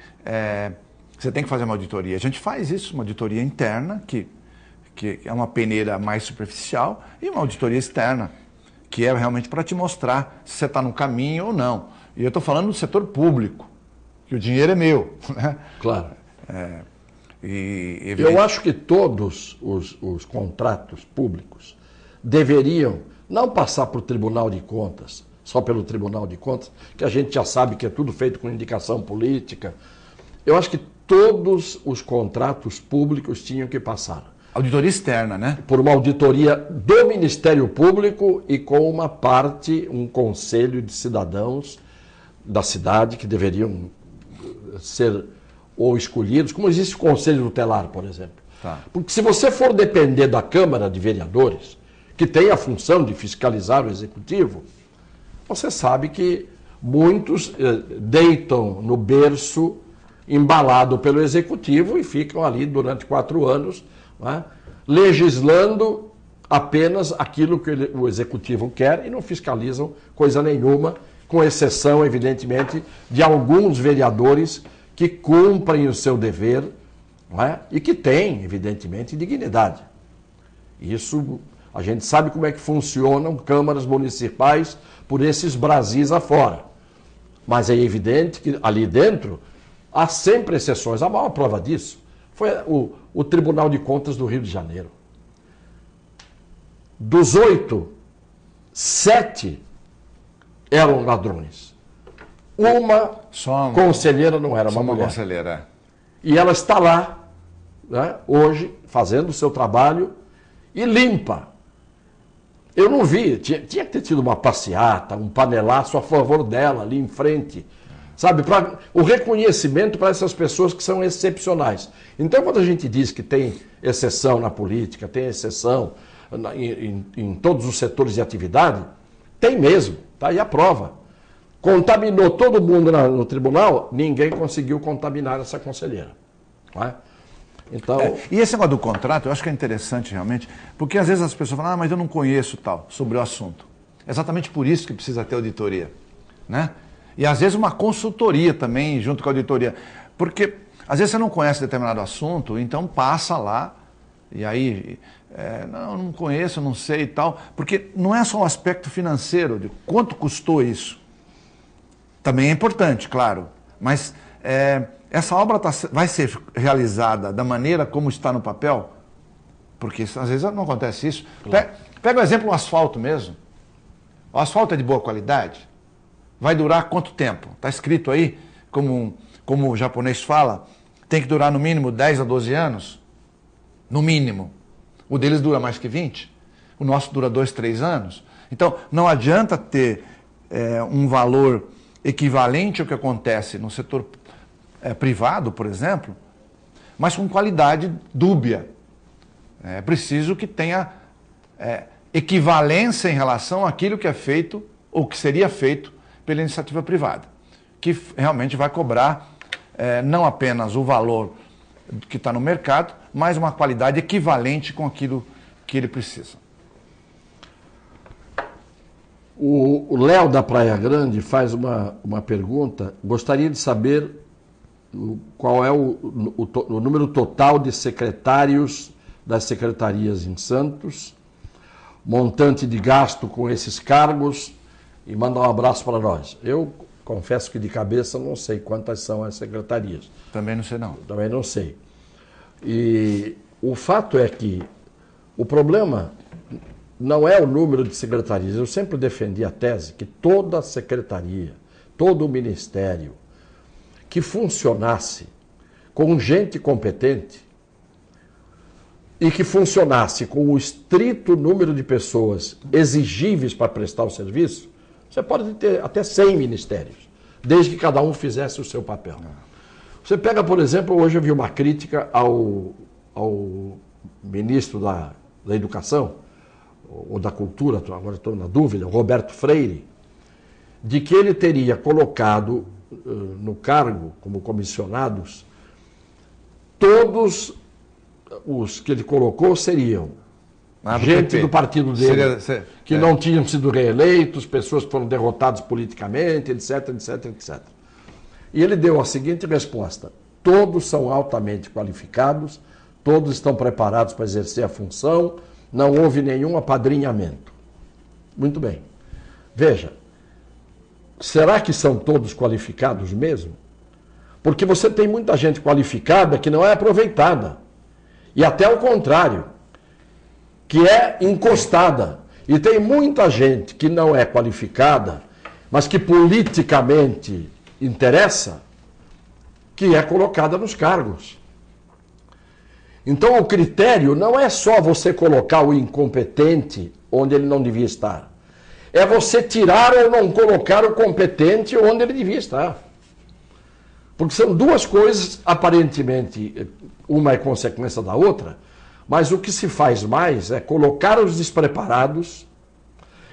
você tem que fazer uma auditoria. A gente faz isso, uma auditoria interna, que é uma peneira mais superficial, e uma auditoria externa, que é realmente para te mostrar se você está no caminho ou não. E eu estou falando do setor público, que o dinheiro é meu, né? Claro. Eu acho que todos os contratos públicos deveriam não passar por Tribunal de Contas, só pelo Tribunal de Contas, que a gente já sabe que é tudo feito com indicação política. Eu acho que todos os contratos públicos tinham que passar. Auditoria externa, né? Por uma auditoria do Ministério Público e com uma parte, um conselho de cidadãos da cidade que deveriam ser ou escolhidos, como existe o Conselho Tutelar, por exemplo. Tá. Porque se você for depender da Câmara de Vereadores, que tem a função de fiscalizar o Executivo, você sabe que muitos deitam no berço embalado pelo Executivo e ficam ali durante 4 anos, né, legislando apenas aquilo que o Executivo quer e não fiscalizam coisa nenhuma, com exceção, evidentemente, de alguns vereadores que cumprem o seu dever, não é? E que têm, evidentemente, dignidade. Isso, a gente sabe como é que funcionam câmaras municipais por esses Brasis afora. Mas é evidente que ali dentro há sempre exceções. A maior prova disso foi o Tribunal de Contas do Rio de Janeiro. Dos 8, 7 eram ladrões. Uma conselheira não era uma mulher. Conselheira. E ela está lá, né, hoje, fazendo o seu trabalho e limpa. Eu não vi, tinha que ter tido uma passeata, um panelaço a favor dela ali em frente. Sabe, o reconhecimento para essas pessoas que são excepcionais. Então, quando a gente diz que tem exceção na política, tem exceção em todos os setores de atividade, tem mesmo, tá aí a prova. Contaminou todo mundo no tribunal, ninguém conseguiu contaminar essa conselheira. Não é? Então... E esse negócio do contrato, eu acho que é interessante realmente, porque às vezes as pessoas falam, mas eu não conheço tal, sobre o assunto. É exatamente por isso que precisa ter auditoria, né? E às vezes uma consultoria também, junto com a auditoria. Porque às vezes você não conhece determinado assunto, então passa lá, e aí, não conheço, não sei e tal. Porque não é só o aspecto financeiro, de quanto custou isso. Também é importante, claro, mas essa obra vai ser realizada da maneira como está no papel? Porque às vezes não acontece isso. Claro. Pega o exemplo do asfalto mesmo. O asfalto é de boa qualidade? Vai durar quanto tempo? Está escrito aí, como o japonês fala, tem que durar no mínimo 10 a 12 anos? No mínimo. O deles dura mais que 20? O nosso dura 2, 3 anos? Então, não adianta ter um valor equivalente ao que acontece no setor privado, por exemplo, mas com qualidade dúbia. É preciso que tenha equivalência em relação àquilo que é feito o que seria feito pela iniciativa privada, que realmente vai cobrar não apenas o valor que está no mercado, mas uma qualidade equivalente com aquilo que ele precisa. O Léo da Praia Grande faz uma pergunta. Gostaria de saber qual é o número total de secretários das secretarias em Santos, montante de gasto com esses cargos, e manda um abraço para nós. Eu confesso que de cabeça não sei quantas são as secretarias. Também não sei não. Também não sei. E o fato é que o problema não é o número de secretarias. Eu sempre defendi a tese que toda secretaria, todo o ministério que funcionasse com gente competente e que funcionasse com o estrito número de pessoas exigíveis para prestar o serviço, você pode ter até 100 ministérios, desde que cada um fizesse o seu papel. Você pega, por exemplo, hoje eu vi uma crítica ao ministro da Educação, ou da Cultura, agora estou na dúvida, o Roberto Freire, de que ele teria colocado no cargo, como comissionados, todos os que ele colocou seriam gente do partido dele, que não tinham sido reeleitos, pessoas que foram derrotadas politicamente, etc, etc, etc. E ele deu a seguinte resposta: todos são altamente qualificados, todos estão preparados para exercer a função, não houve nenhum apadrinhamento. Muito bem. Veja, será que são todos qualificados mesmo? Porque você tem muita gente qualificada que não é aproveitada. E até o contrário, que é encostada. E tem muita gente que não é qualificada, mas que politicamente interessa, que é colocada nos cargos. Então o critério não é só você colocar o incompetente onde ele não devia estar. É você tirar ou não colocar o competente onde ele devia estar. Porque são duas coisas, aparentemente, uma é consequência da outra, mas o que se faz mais é colocar os despreparados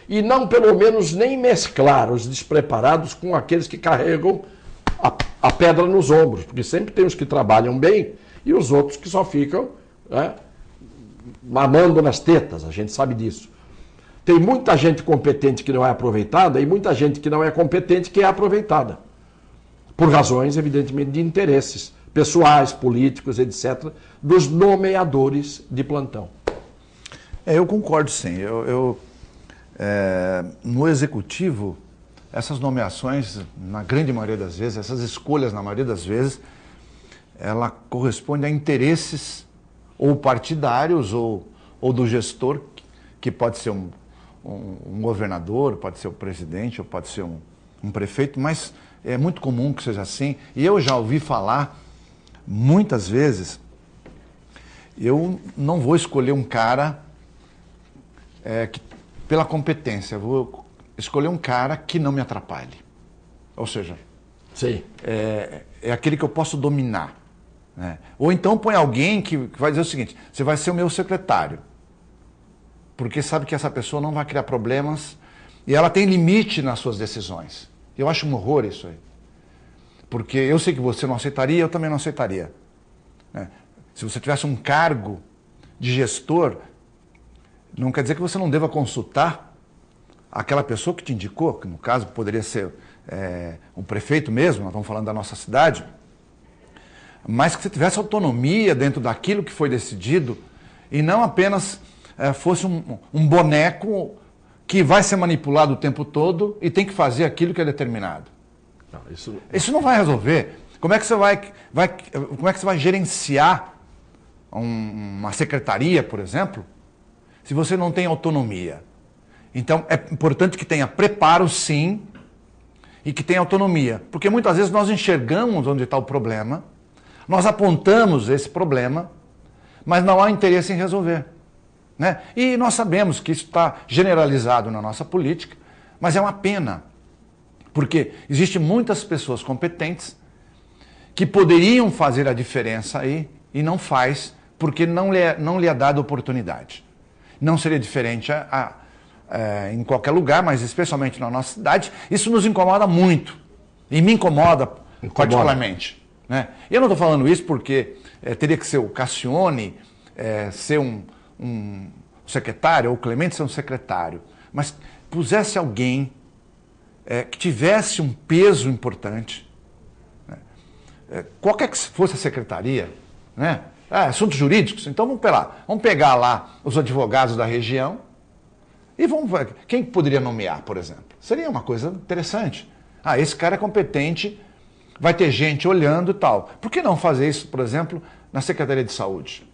e não, pelo menos, nem mesclar os despreparados com aqueles que carregam a pedra nos ombros, porque sempre tem os que trabalham bem e os outros que só ficam mamando nas tetas, a gente sabe disso. Tem muita gente competente que não é aproveitada e muita gente que não é competente que é aproveitada. Por razões, evidentemente, de interesses pessoais, políticos, etc., dos nomeadores de plantão. Eu concordo, sim. No executivo, essas nomeações, na grande maioria das vezes, essas escolhas, na maioria das vezes, ela corresponde a interesses ou partidários ou do gestor, que pode ser um governador, pode ser o presidente, ou pode ser um prefeito, mas é muito comum que seja assim. E eu já ouvi falar, muitas vezes, eu não vou escolher um cara pela competência, eu vou escolher um cara que não me atrapalhe. Ou seja, sim. É aquele que eu posso dominar. Né? Ou então põe alguém que vai dizer o seguinte: você vai ser o meu secretário, porque sabe que essa pessoa não vai criar problemas e ela tem limite nas suas decisões. Eu acho um horror isso aí. Porque eu sei que você não aceitaria, eu também não aceitaria. Né? Se você tivesse um cargo de gestor, não quer dizer que você não deva consultar aquela pessoa que te indicou, que no caso poderia ser um prefeito mesmo, nós estamos falando da nossa cidade, mas que você tivesse autonomia dentro daquilo que foi decidido e não apenas fosse um boneco que vai ser manipulado o tempo todo e tem que fazer aquilo que é determinado. Não, isso não vai resolver. Como é que você vai gerenciar uma secretaria, por exemplo, se você não tem autonomia? Então, é importante que tenha preparo, sim, e que tenha autonomia. Porque muitas vezes nós enxergamos onde está o problema, nós apontamos esse problema, mas não há interesse em resolver. Né? E nós sabemos que isso está generalizado na nossa política, mas é uma pena, porque existem muitas pessoas competentes que poderiam fazer a diferença aí e não faz, porque não lhe é dada oportunidade. Não seria diferente em qualquer lugar, mas especialmente na nossa cidade, isso nos incomoda muito. E me incomoda particularmente. Né? Eu não estou falando isso porque teria que ser o Cassione ser um secretário, ou o Clemente ser um secretário, mas pusesse alguém que tivesse um peso importante, né? Qualquer que fosse a secretaria, né? Assuntos jurídicos, então vamos pegar lá os advogados da região e vamos ver quem poderia nomear, por exemplo. Seria uma coisa interessante. Esse cara é competente, vai ter gente olhando e tal. Por que não fazer isso, por exemplo, na Secretaria de Saúde?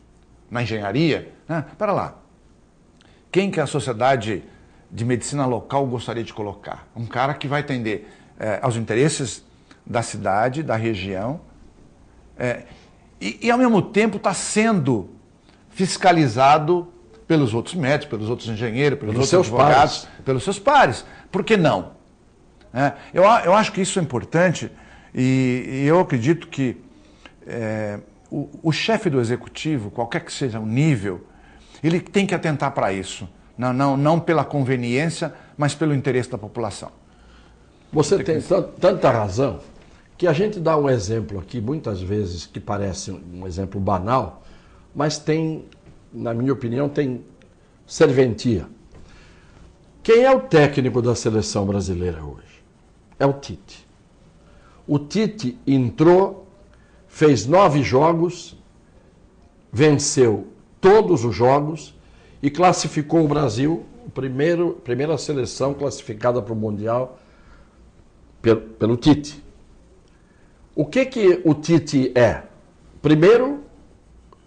Na engenharia? Pera lá. Quem que a Sociedade de Medicina Local gostaria de colocar? Um cara que vai atender aos interesses da cidade, da região, e ao mesmo tempo está sendo fiscalizado pelos outros médicos, pelos outros engenheiros, pelos outros advogados, pelos seus pares. Por que não? Eu acho que isso é importante e eu acredito que o chefe do executivo, qualquer que seja o nível, ele tem que atentar para isso. Não pela conveniência, mas pelo interesse da população. Você tem tanta razão que a gente dá um exemplo aqui, muitas vezes, que parece um exemplo banal, mas tem, na minha opinião, tem serventia. Quem é o técnico da seleção brasileira hoje? É o Tite. O Tite entrou, fez 9 jogos, venceu todos os jogos e classificou o Brasil, primeira seleção classificada para o Mundial pelo Tite. O que o Tite é? Primeiro,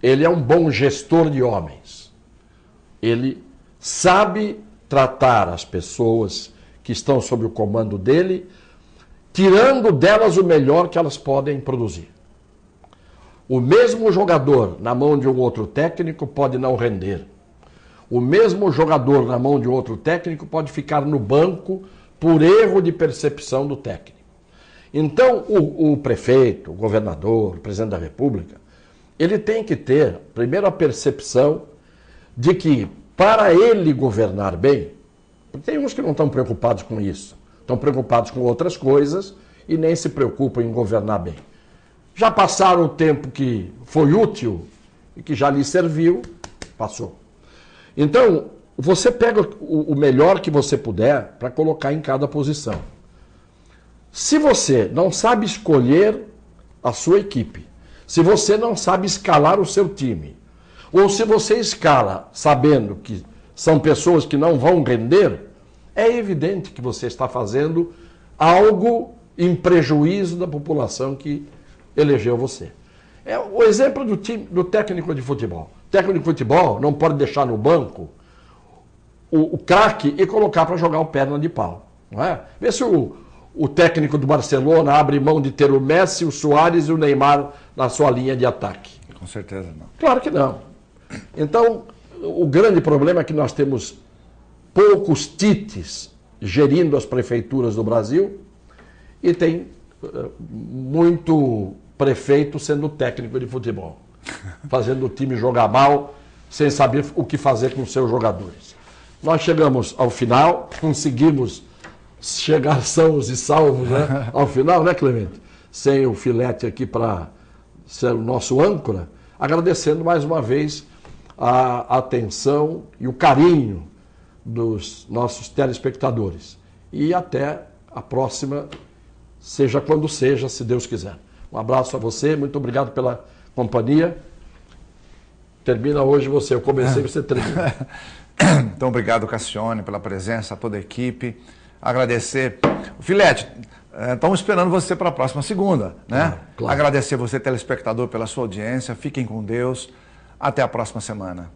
ele é um bom gestor de homens. Ele sabe tratar as pessoas que estão sob o comando dele, tirando delas o melhor que elas podem produzir. O mesmo jogador na mão de um outro técnico pode não render. O mesmo jogador na mão de outro técnico pode ficar no banco por erro de percepção do técnico. Então, o prefeito, o governador, o presidente da República, ele tem que ter, primeiro, a percepção de que, para ele governar bem, tem uns que não estão preocupados com isso, estão preocupados com outras coisas e nem se preocupam em governar bem. Já passaram o tempo que foi útil e que já lhe serviu, passou. Então, você pega o melhor que você puder para colocar em cada posição. Se você não sabe escolher a sua equipe, se você não sabe escalar o seu time, ou se você escala sabendo que são pessoas que não vão render, é evidente que você está fazendo algo em prejuízo da população que elegeu você. É o exemplo do técnico de futebol. O técnico de futebol não pode deixar no banco o craque e colocar para jogar o perna de pau. Não é? Vê se o técnico do Barcelona abre mão de ter o Messi, o Suárez e o Neymar na sua linha de ataque. Com certeza não. Claro que não. Então, o grande problema é que nós temos poucos tites gerindo as prefeituras do Brasil e tem muito prefeito sendo técnico de futebol, fazendo o time jogar mal, sem saber o que fazer com os seus jogadores. Nós chegamos ao final, conseguimos chegar sãos e salvos, né? Ao final, né, Clemente? Sem o Filete aqui para ser o nosso âncora, agradecendo mais uma vez a atenção e o carinho dos nossos telespectadores. E até a próxima, seja quando seja, se Deus quiser. Um abraço a você, muito obrigado pela companhia. Termina hoje você, eu comecei, você termina. Então, obrigado, Cassione, pela presença, a toda a equipe. Agradecer. Filete, estamos esperando você para a próxima segunda, né? Claro. Agradecer você, telespectador, pela sua audiência. Fiquem com Deus. Até a próxima semana.